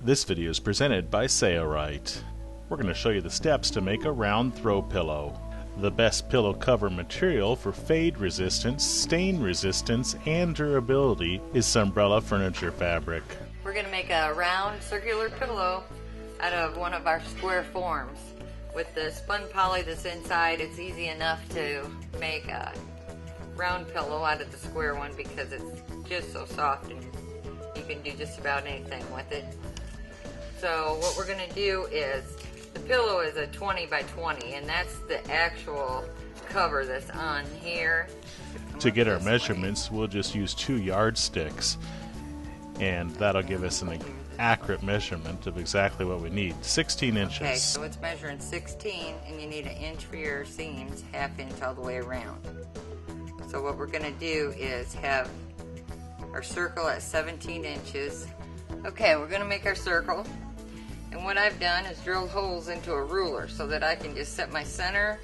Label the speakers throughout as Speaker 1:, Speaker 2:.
Speaker 1: This video is presented by Sailrite. We're going to show you the steps to make a round throw pillow. The best pillow cover material for fade resistance, stain resistance, and durability is Sunbrella Furniture Fabric.
Speaker 2: We're going to make a round circular pillow out of one of our square forms. With the spun poly that's inside, it's easy enough to make a round pillow out of the square one because it's just so soft and you can do just about anything with it. So what we're going to do is, the pillow is a 20 by 20 and that's the actual cover that's on here.
Speaker 1: To get our measurements, we'll just use 2 yardsticks, and that'll give us an accurate measurement of exactly what we need. 16 inches.
Speaker 2: Okay, so it's measuring 16 and you need an inch for your seams, ½ inch all the way around. So what we're going to do is have our circle at 17 inches. Okay, we're going to make our circle. And what I've done is drilled holes into a ruler so that I can just set my center.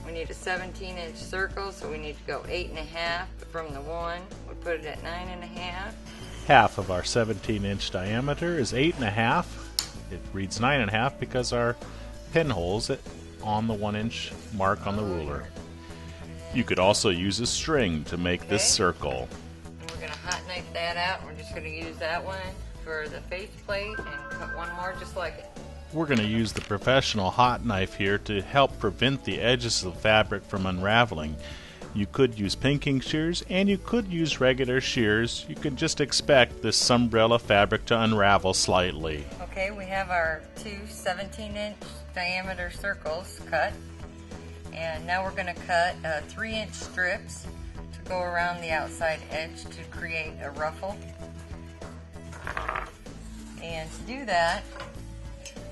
Speaker 2: We need a 17-inch circle, so we need to go 8.5 from the 1. We put it at 9.5.
Speaker 1: Half of our 17-inch diameter is 8.5. It reads 9.5 because our pinhole's on the 1-inch mark on the ruler. You could also use a string to make this circle.
Speaker 2: And we're going to hot knife that out. We're just going to use that one for the face plate and cut one more just like it.
Speaker 1: We're going to use the professional hot knife here to help prevent the edges of the fabric from unraveling. You could use pinking shears and you could use regular shears. You can just expect this Sunbrella fabric to unravel slightly.
Speaker 2: Okay, we have our 2 17-inch diameter circles cut. And now we're going to cut 3-inch strips to go around the outside edge to create a ruffle. And to do that,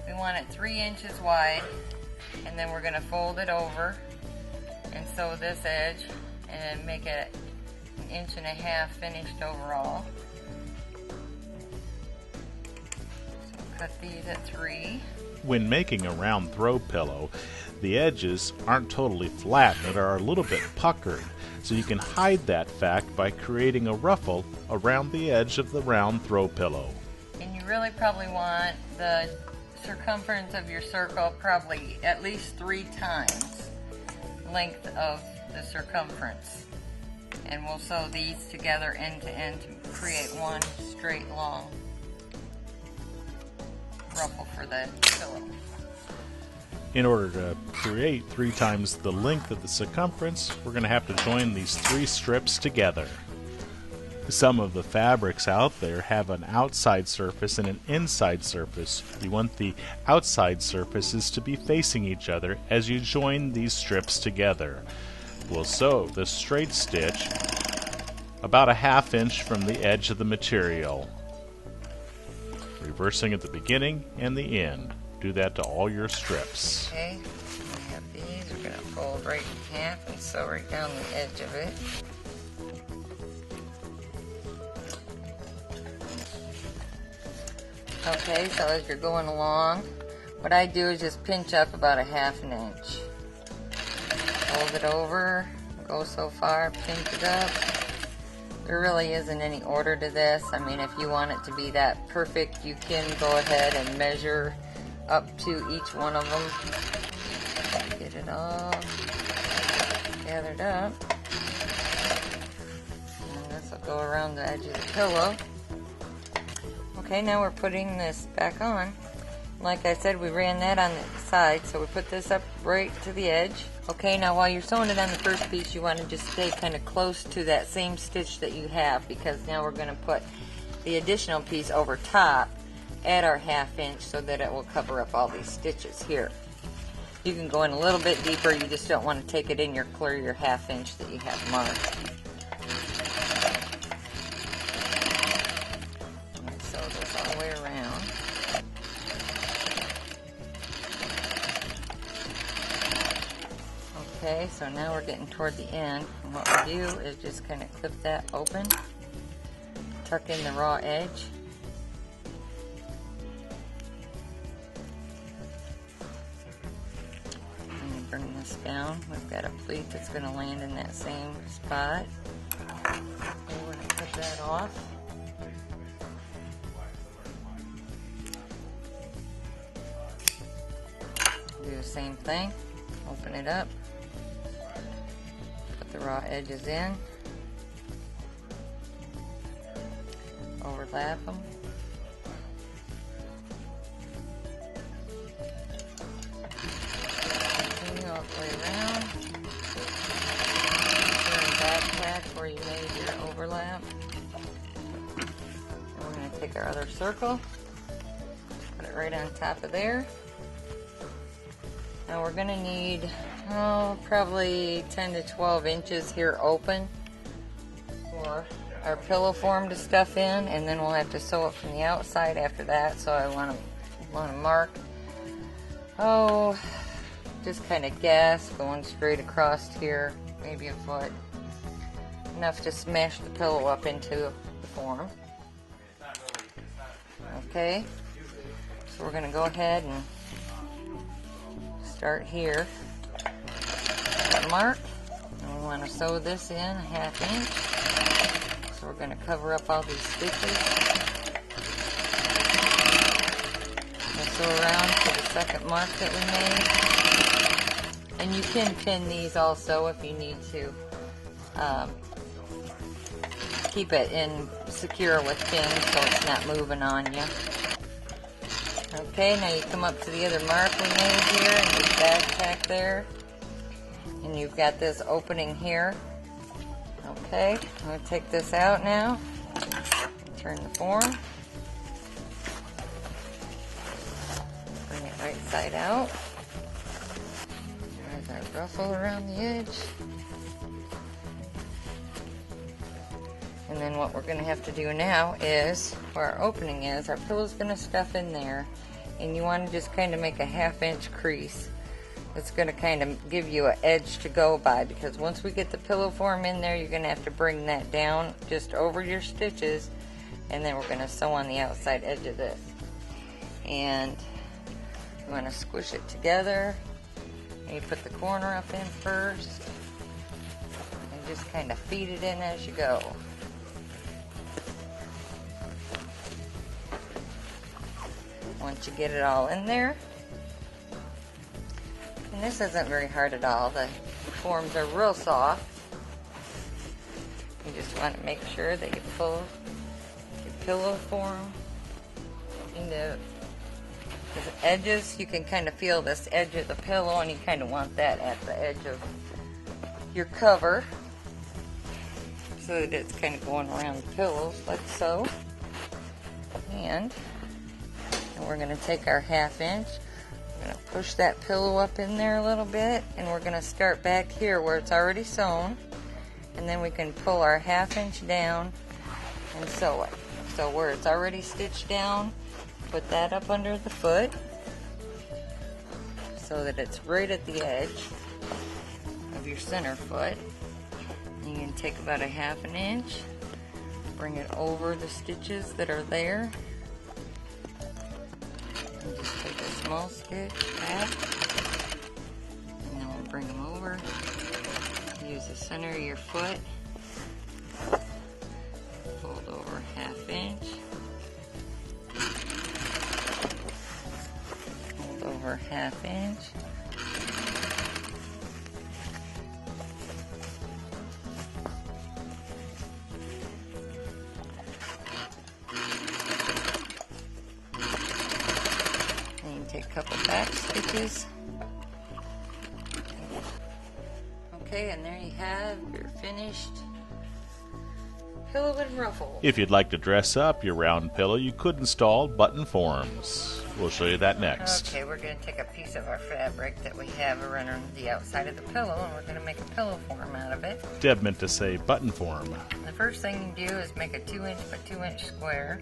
Speaker 2: we want it 3 inches wide, and then we're going to fold it over and sew this edge and make it 1.5 inches finished overall. So cut these at 3.
Speaker 1: When making a round throw pillow, the edges aren't totally flat, but are a little bit puckered, so you can hide that fact by creating a ruffle around the edge of the round throw pillow.
Speaker 2: And you really probably want the circumference of your circle probably at least 3 times length of the circumference. And we'll sew these together end to end to create one straight long ruffle for the pillow.
Speaker 1: In order to create 3 times the length of the circumference, we're going to have to join these 3 strips together. Some of the fabrics out there have an outside surface and an inside surface. You want the outside surfaces to be facing each other as you join these strips together. We'll sew the straight stitch about 1/2 inch from the edge of the material, reversing at the beginning and the end. Do that to all your strips.
Speaker 2: Okay, we have these. We're going to fold right in half and sew right down the edge of it. Okay, so as you're going along, what I do is just pinch up about 1/2 inch. Fold it over, go so far, pinch it up. There really isn't any order to this. I mean, if you want it to be that perfect, you can go ahead and measure up to each one of them. Get it all gathered up. And this will go around the edge of the pillow. Okay, now we're putting this back on. Like I said, we ran that on the side, so we put this up right to the edge. Okay, now while you're sewing it on the first piece, you want to just stay kind of close to that same stitch that you have, because now we're going to put the additional piece over top at our 1/2 inch so that it will cover up all these stitches here. You can go in a little bit deeper, you just don't want to take it in your clear your 1/2 inch that you have marked. And sew this all the way around. Okay, so now we're getting toward the end, and what we do is just kind of clip that open, tuck in the raw edge. Bring this down. We've got a pleat that's going to land in that same spot. We're going to cut that off. same thing. Open it up. Put the raw edges in. Overlap them. Continue all the way around. Turn back where you made your overlap. And we're going to take our other circle, put it right on top of there. Now we're going to need probably 10 to 12 inches here open for our pillow form to stuff in, and then we'll have to sew it from the outside after that. So I want to mark, just kind of guess, going straight across here, maybe a foot, enough to smash the pillow up into the form. Okay, so we're going to go ahead and start here. Mark, and we want to sew this in a 1/2 inch. So we're going to cover up all these stitches. We'll sew around to the second mark that we made. And you can pin these also if you need to keep it in secure with pins so it's not moving on you. Okay, now you come up to the other mark we made here and just back tack there. And you've got this opening here. Okay, I'm going to take this out now. Turn the form. Bring it right side out. There's our ruffle around the edge. And then what we're going to have to do now is, where our opening is, our pillow's going to stuff in there. And you want to just kind of make a 1/2 inch crease. It's going to kind of give you an edge to go by, because once we get the pillow form in there, you're going to have to bring that down just over your stitches, and then we're going to sew on the outside edge of this. And you want to squish it together, and you put the corner up in first, and just kind of feed it in as you go. Once you get it all in there, and this isn't very hard at all, the forms are real soft. You just want to make sure that you pull your pillow form into the edges. You can kind of feel this edge of the pillow, and you kind of want that at the edge of your cover so that it's kind of going around the pillows like so. And we're going to take our 1/2 inch. We're going to push that pillow up in there a little bit, and we're going to start back here where it's already sewn, and then we can pull our 1/2 inch down and sew it. So where it's already stitched down, put that up under the foot so that it's right at the edge of your center foot. And you can take about a 1/2 inch, bring it over the stitches that are there. Just take a small stitch back, and then we'll bring them over. Use the center of your foot, fold over 1/2 inch, fold over 1/2 inch, take a couple back stitches. Okay, and there you have your finished pillow and ruffle.
Speaker 1: If you'd like to dress up your round pillow, you could install button forms. We'll show you that next.
Speaker 2: Okay, we're going to take a piece of our fabric that we have around the outside of the pillow, and we're going to make a pillow form out of it.
Speaker 1: Deb meant to say button form.
Speaker 2: The first thing you do is make a 2 inch by 2 inch square.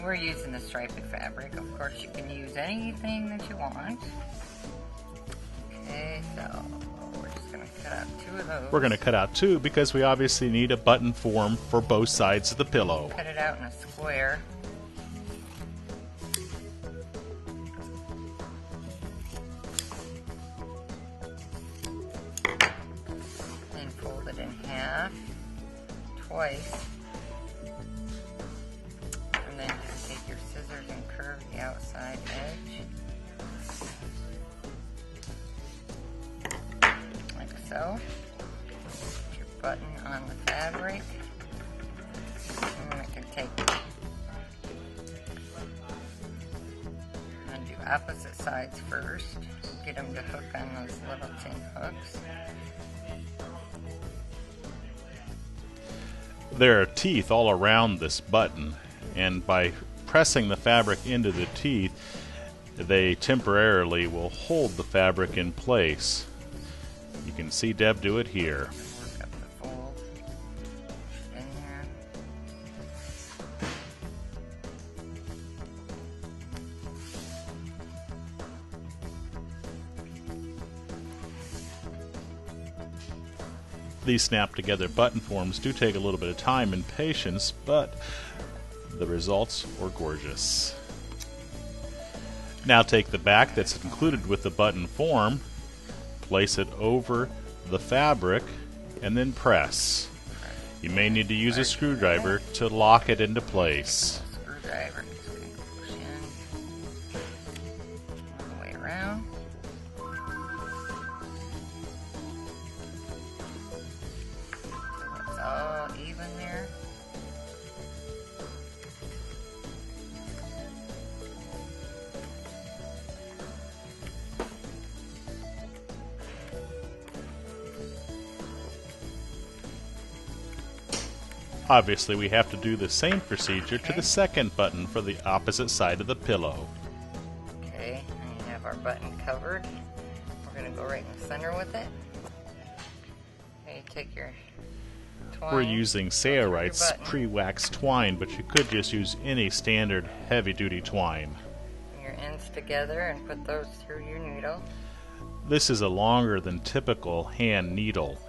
Speaker 2: We're using the striped fabric. Of course, you can use anything that you want. Okay, so we're just going to cut out 2 of those.
Speaker 1: We're going to cut out 2 because we obviously need a button form for both sides of the pillow.
Speaker 2: Cut it out in a square. And fold it in half, twice. your scissors and curve the outside edge. Like so. Put your button on the fabric. And I can take and do opposite sides first. Get them to hook on those little tin hooks.
Speaker 1: There are teeth all around this button, and by pressing the fabric into the teeth, they temporarily will hold the fabric in place. You can see Deb do it here.
Speaker 2: Work up the fold in there.
Speaker 1: These snap together button forms do take a little bit of time and patience, but the results are gorgeous. Now take the back that's included with the button form, place it over the fabric, and then press. You may need to use a screwdriver to lock it into place.
Speaker 2: Screwdriver, just gonna push in all the way around. So it's all even there.
Speaker 1: Obviously, we have to do the same procedure to the second button for the opposite side of the pillow.
Speaker 2: Okay, and you have our button covered. We're going to go right in the center with it. Okay, take your twine.
Speaker 1: We're using
Speaker 2: go through your
Speaker 1: Saorite's
Speaker 2: button.
Speaker 1: pre-waxed twine, but you could just use any standard heavy-duty twine.
Speaker 2: Your ends together and put those through your needle.
Speaker 1: This is a longer than typical hand needle.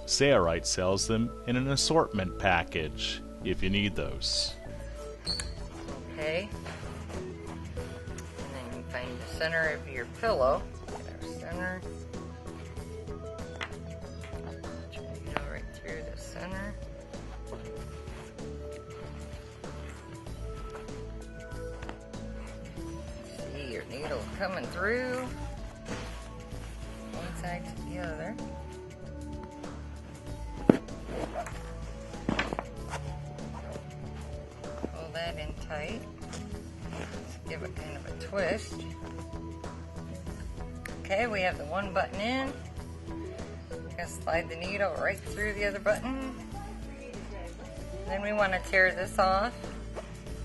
Speaker 1: Saorite sells them in an assortment package if you need those.
Speaker 2: Okay. And then you find the center of your pillow. Get our center. Put your needle right through the center. See your needle coming through. One side to the other. Pull that in tight. Let's give it kind of a twist. Okay, we have the one button in. We're gonna slide the needle right through the other button. Then we want to tear this off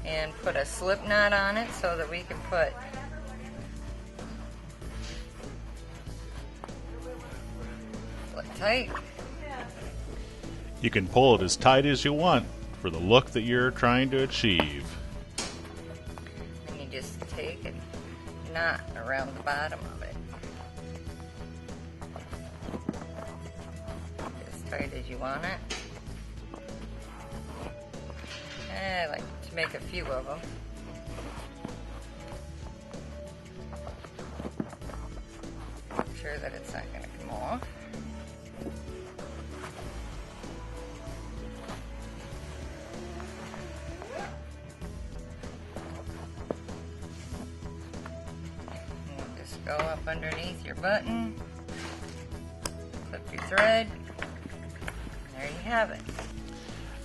Speaker 2: and put a slip knot on it so that we can put it tight.
Speaker 1: You can pull it as tight as you want for the look that you're trying to achieve.
Speaker 2: And you just take a knot around the bottom of it. As tight as you want it. I like to make a few of them. Make sure that it's not going to come off. Go up underneath your button, clip your thread, and there you have it.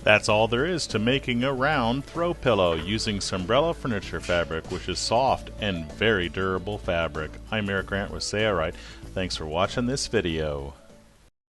Speaker 1: That's all there is to making a round throw pillow using Sunbrella Furniture Fabric, which is soft and very durable fabric. I'm Eric Grant with Saorite. Thanks for watching this video.